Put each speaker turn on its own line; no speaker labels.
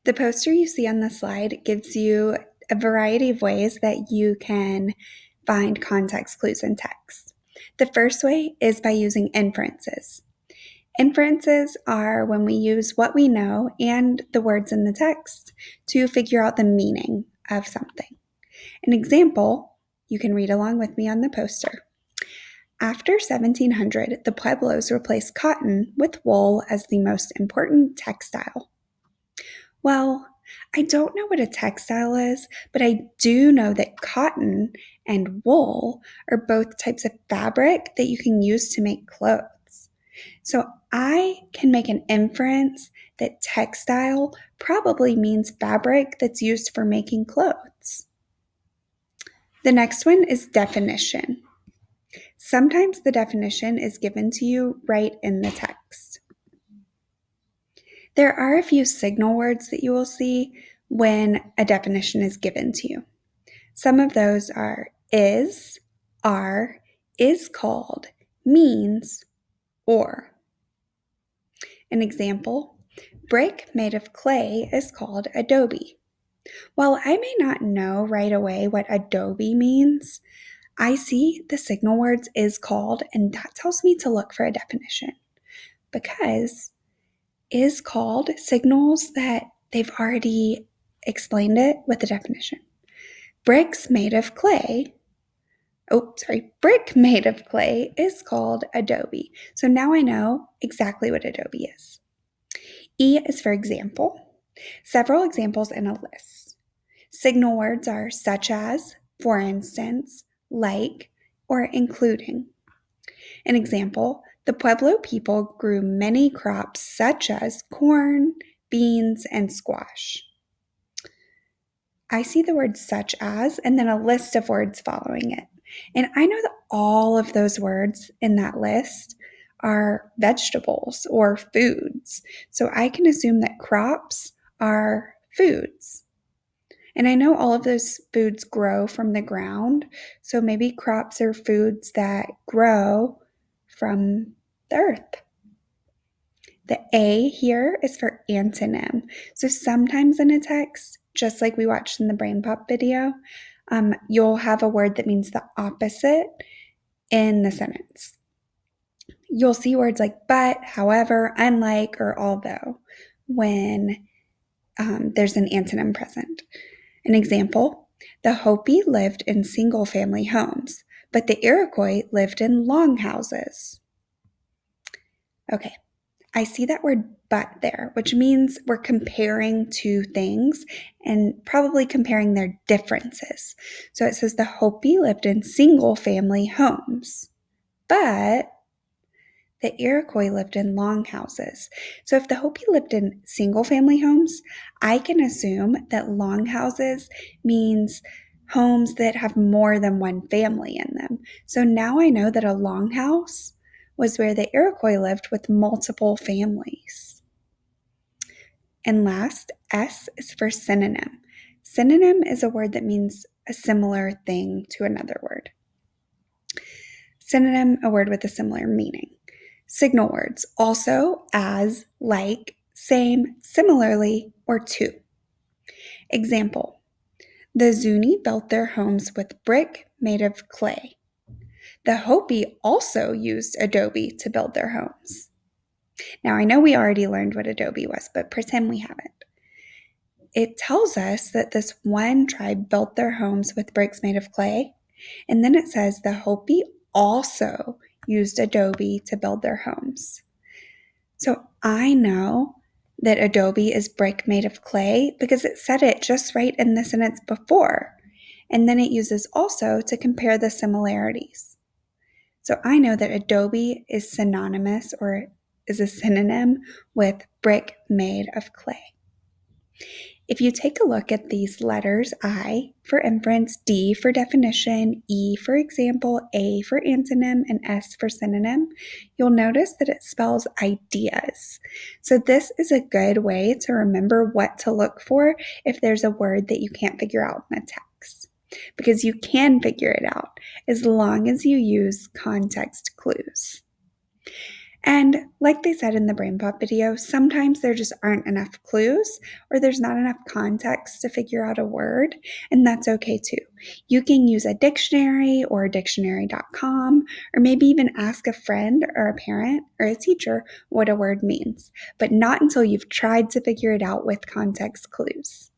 The poster you see on the slide gives you a variety of ways that you can find context clues in text. The first way is by using inferences. Inferences are when we use what we know and the words in the text to figure out the meaning of something. An example, you can read along with me on the poster. After 1700, the Pueblos replaced cotton with wool as the most important textile. Well, I don't know what a textile is, but I do know that cotton and wool are both types of fabric that you can use to make clothes. So I can make an inference that textile probably means fabric that's used for making clothes. The next one is definition. Sometimes the definition is given to you right in the text. There are a few signal words that you will see when a definition is given to you. Some of those are are, is called, means, or. An example, brick made of clay is called adobe. While I may not know right away what adobe means, I see the signal words is called, and that tells me to look for a definition because is called signals that they've already explained it with a definition. Brick made of clay is called adobe. So now I know exactly what adobe is. E is for example. Several examples in a list. Signal words are such as, for instance, like, or including. An example, the Pueblo people grew many crops such as corn, beans, and squash. I see the word such as and then a list of words following it. And I know that all of those words in that list are vegetables or foods. So I can assume that crops are foods. And I know all of those foods grow from the ground. So maybe crops are foods that grow from the earth. The A here is for antonym. So sometimes in a text, just like we watched in the Brain Pop video, you'll have a word that means the opposite in the sentence. You'll see words like but, however, unlike, or although when there's an antonym present. An example, the Hopi lived in single-family homes, but the Iroquois lived in longhouses. Okay, I see that word but there, which means we're comparing two things and probably comparing their differences. So it says the Hopi lived in single-family homes, but the Iroquois lived in longhouses. So if the Hopi lived in single-family homes, I can assume that longhouses means homes that have more than one family in them. So now I know that a longhouse was where the Iroquois lived with multiple families. And last, S is for synonym. Synonym is a word that means a similar thing to another word. Synonym, a word with a similar meaning. Signal words, also, as, like, same, similarly, or to. Example, the Zuni built their homes with brick made of clay. The Hopi also used adobe to build their homes. Now, I know we already learned what adobe was, but pretend we haven't. It tells us that this one tribe built their homes with bricks made of clay, and then it says the Hopi also used adobe to build their homes. So I know that adobe is brick made of clay because it said it just right in the sentence before. And then it uses also to compare the similarities. So I know that adobe is synonymous or is a synonym with brick made of clay. If you take a look at these letters, I for inference, D for definition, E for example, A for antonym, and S for synonym, you'll notice that it spells ideas. So this is a good way to remember what to look for if there's a word that you can't figure out in a text. Because you can figure it out as long as you use context clues. And like they said in the Brain Pop video, sometimes there just aren't enough clues or there's not enough context to figure out a word, and that's okay too. You can use a dictionary or dictionary.com, or maybe even ask a friend or a parent or a teacher what a word means, but not until you've tried to figure it out with context clues.